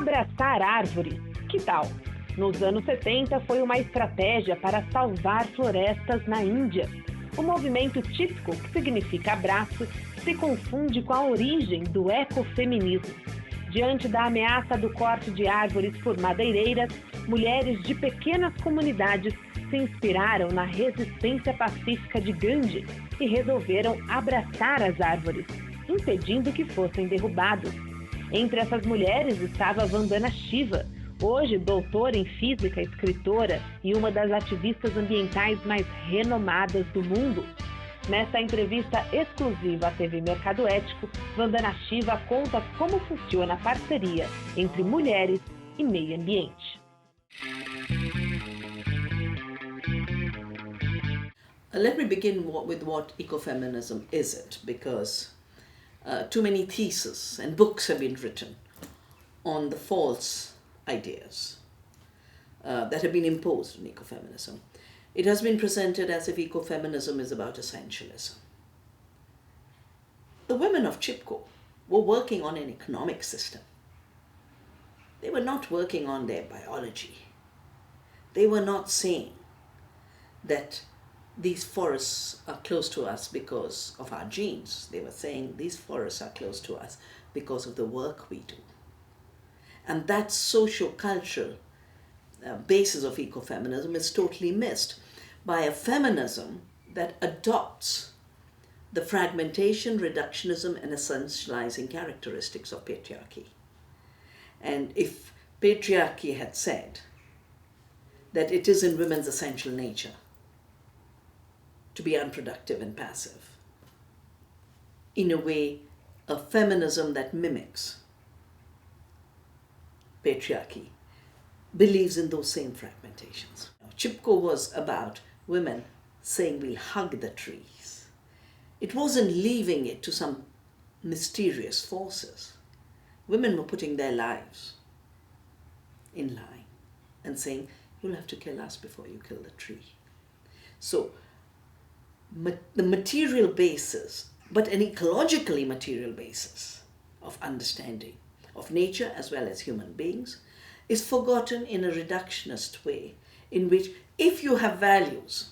Abraçar árvores, que tal? Nos anos 70 foi uma estratégia para salvar florestas na Índia. O movimento típico, que significa abraço, se confunde com a origem do ecofeminismo. Diante da ameaça do corte de árvores por madeireiras, mulheres de pequenas comunidades se inspiraram na resistência pacífica de Gandhi e resolveram abraçar as árvores, impedindo que fossem derrubados. Entre essas mulheres estava Vandana Shiva, hoje doutora em física, escritora e uma das ativistas ambientais mais renomadas do mundo. Nesta entrevista exclusiva à TV Mercado Ético, Vandana Shiva conta como funciona a parceria entre mulheres e meio ambiente. Let me begin with what ecofeminism isn't, because too many theses and books have been written on the false ideas that have been imposed on ecofeminism. It has been presented as if ecofeminism is about essentialism. The women of Chipko were working on an economic system. They were not working on their biology. They were not saying that these forests are close to us because of our genes. They were saying these forests are close to us because of the work we do. And that socio-cultural basis of ecofeminism is totally missed by a feminism that adopts the fragmentation, reductionism, and essentializing characteristics of patriarchy. And if patriarchy had said that it is in women's essential nature to be unproductive and passive, in a way, a feminism that mimics patriarchy believes in those same fragmentations. Chipko was about women saying we'll hug the trees. It wasn't leaving it to some mysterious forces. Women were putting their lives in line and saying, you'll have to kill us before you kill the tree. So the material basis, but an ecologically material basis of understanding of nature as well as human beings, is forgotten in a reductionist way, in which if you have values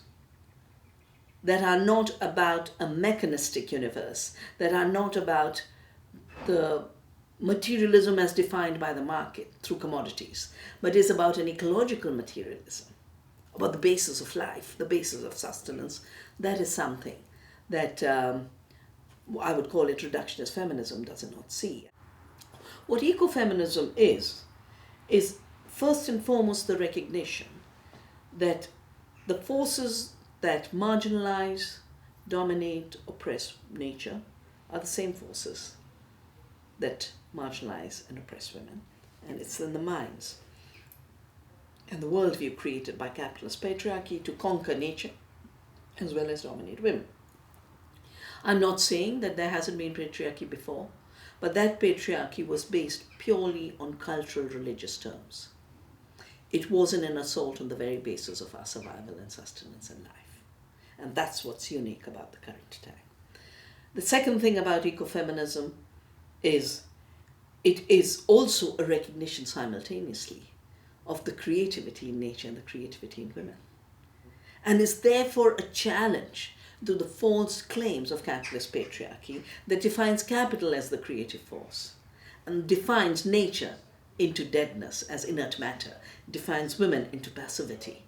that are not about a mechanistic universe, that are not about the materialism as defined by the market through commodities, but is about an ecological materialism, about the basis of life, the basis of sustenance, that is something that I would call it reductionist feminism does not see. What ecofeminism is first and foremost the recognition that the forces that marginalize, dominate, oppress nature are the same forces that marginalize and oppress women. And it's in the minds and the worldview created by capitalist patriarchy to conquer nature as well as dominate women. I'm not saying that there hasn't been patriarchy before, but that patriarchy was based purely on cultural religious terms. It wasn't an assault on the very basis of our survival and sustenance and life. And that's what's unique about the current time. The second thing about ecofeminism is it is also a recognition simultaneously of the creativity in nature and the creativity in women. And is therefore a challenge to the false claims of capitalist patriarchy that defines capital as the creative force and defines nature into deadness as inert matter, defines women into passivity.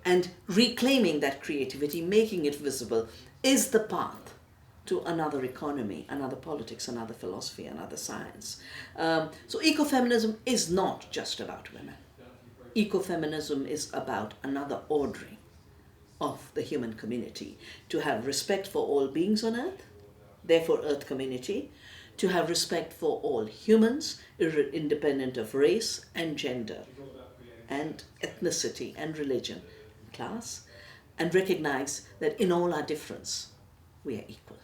And reclaiming that creativity, making it visible, is the path to another economy, another politics, another philosophy, another science. So ecofeminism is not just about women. Ecofeminism is about another ordering of the human community, to have respect for all beings on earth, therefore earth community, to have respect for all humans, independent of race and gender and ethnicity and religion and class, and recognize that in all our difference we are equal.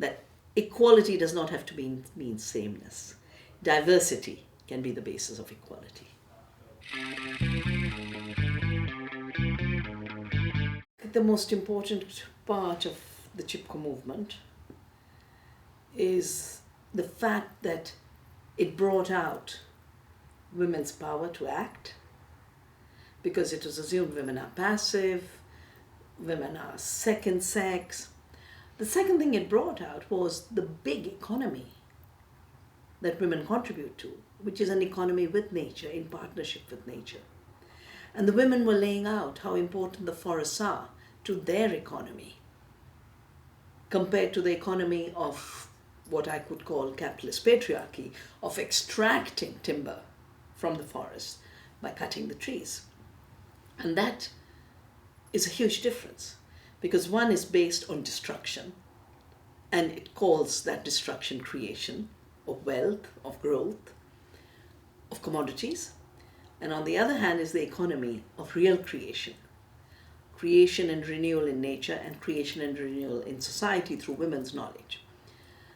That equality does not have to mean sameness. Diversity can be the basis of equality. The most important part of the Chipko movement is the fact that it brought out women's power to act, because it was assumed women are passive, women are second sex. The second thing it brought out was the big economy that women contribute to, which is an economy with nature, in partnership with nature. And the women were laying out how important the forests are to their economy compared to the economy of what I could call capitalist patriarchy, of extracting timber from the forest by cutting the trees. And that is a huge difference, because one is based on destruction, and it calls that destruction creation of wealth, of growth, of commodities. And on the other hand is the economy of real creation. Creation and renewal in nature, and creation and renewal in society through women's knowledge.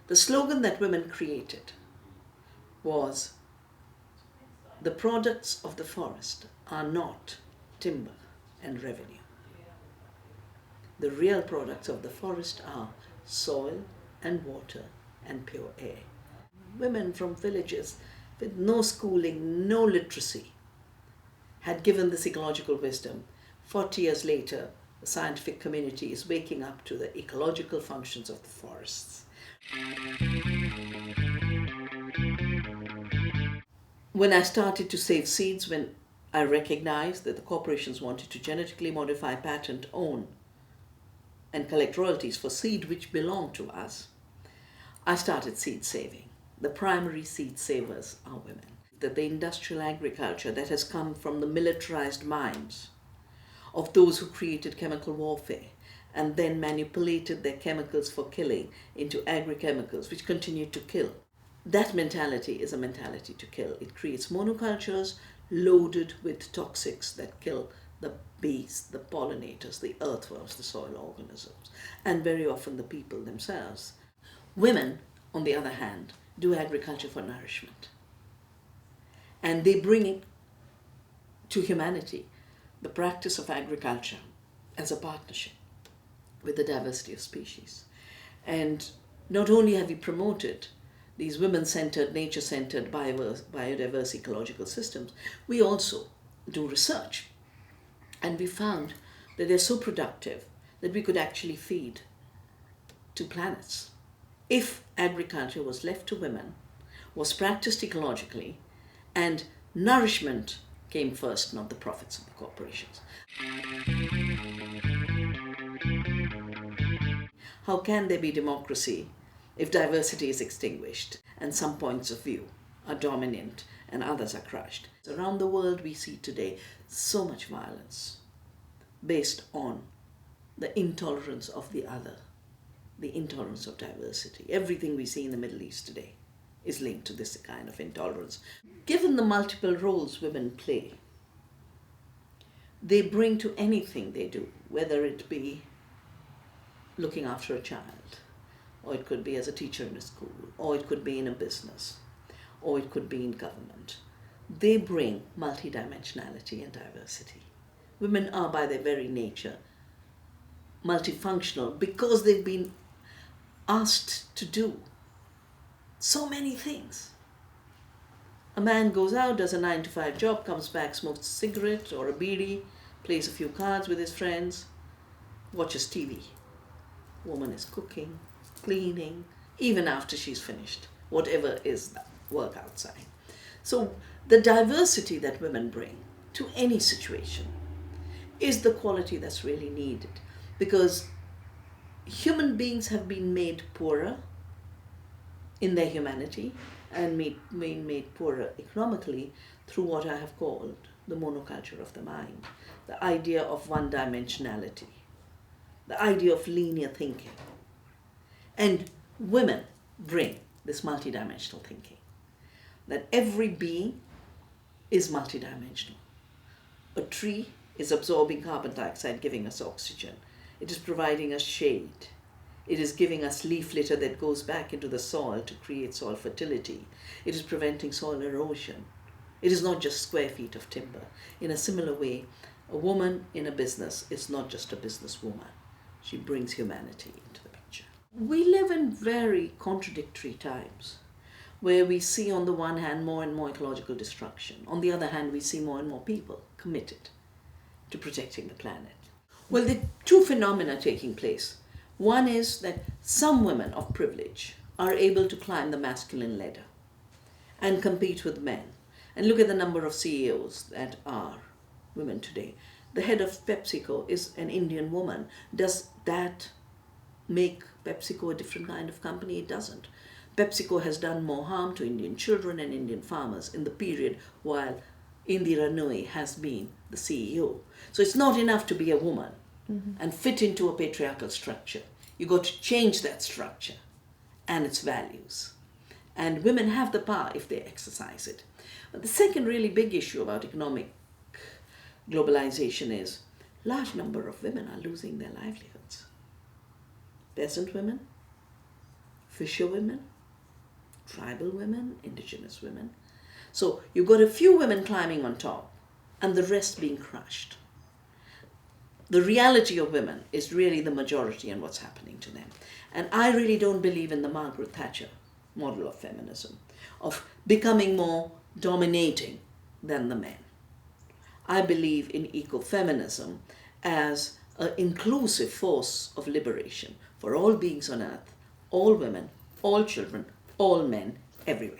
The slogan that women created was, "The products of the forest are not timber and revenue. The real products of the forest are soil and water and pure air." Women from villages with no schooling, no literacy, had given this ecological wisdom. 40 years later, the scientific community is waking up to the ecological functions of the forests. When I started to save seeds, when I recognized that the corporations wanted to genetically modify, patent, own, and collect royalties for seed which belong to us, I started seed saving. The primary seed savers are women. That the industrial agriculture that has come from the militarized minds of those who created chemical warfare and then manipulated their chemicals for killing into agri-chemicals which continue to kill. That mentality is a mentality to kill. It creates monocultures loaded with toxics that kill the bees, the pollinators, the earthworms, the soil organisms, and very often the people themselves. Women, on the other hand, do agriculture for nourishment. And they bring it to humanity, the practice of agriculture as a partnership with the diversity of species. And not only have we promoted these women-centered, nature-centered, biodiverse ecological systems, we also do research. And we found that they're so productive that we could actually feed 2 planets. If agriculture was left to women, was practiced ecologically, and nourishment came first, not the profits of the corporations. How can there be democracy if diversity is extinguished and some points of view are dominant and others are crushed? Around the world we see today so much violence based on the intolerance of the other, the intolerance of diversity. Everything we see in the Middle East today is linked to this kind of intolerance. Given the multiple roles women play, they bring to anything they do, whether it be looking after a child, or it could be as a teacher in a school, or it could be in a business, or it could be in government. They bring multidimensionality and diversity. Women are by their very nature multifunctional because they've been asked to do so many things. A man goes out, does a 9-to-5 job, comes back, smokes a cigarette or a bidi, plays a few cards with his friends, watches TV. Woman is cooking, cleaning, even after she's finished, whatever is the work outside. So the diversity that women bring to any situation is the quality that's really needed, because human beings have been made poorer in their humanity and been made poorer economically through what I have called the monoculture of the mind, the idea of one-dimensionality, the idea of linear thinking. And women bring this multidimensional thinking, that every being is multidimensional. A tree is absorbing carbon dioxide, giving us oxygen. It is providing us shade. It is giving us leaf litter that goes back into the soil to create soil fertility. It is preventing soil erosion. It is not just square feet of timber. In a similar way, a woman in a business is not just a businesswoman. She brings humanity into the picture. We live in very contradictory times. where we see on the one hand more and more ecological destruction. On the other hand, we see more and more people committed to protecting the planet. Well, there are two phenomena taking place. One is that some women of privilege are able to climb the masculine ladder and compete with men. And look at the number of CEOs that are women today. The head of PepsiCo is an Indian woman. Does that make PepsiCo a different kind of company? It doesn't. PepsiCo has done more harm to Indian children and Indian farmers in the period while Indira Nooyi has been the CEO. So it's not enough to be a woman and fit into a patriarchal structure. You got to change that structure and its values. And women have the power if they exercise it. But the second really big issue about economic globalization is large number of women are losing their livelihoods. Peasant women, fisher women, tribal women, indigenous women. So you've got a few women climbing on top and the rest being crushed. The reality of women is really the majority in what's happening to them. And I really don't believe in the Margaret Thatcher model of feminism, of becoming more dominating than the men. I believe in ecofeminism as an inclusive force of liberation for all beings on earth, all women, all children, all men, everywhere.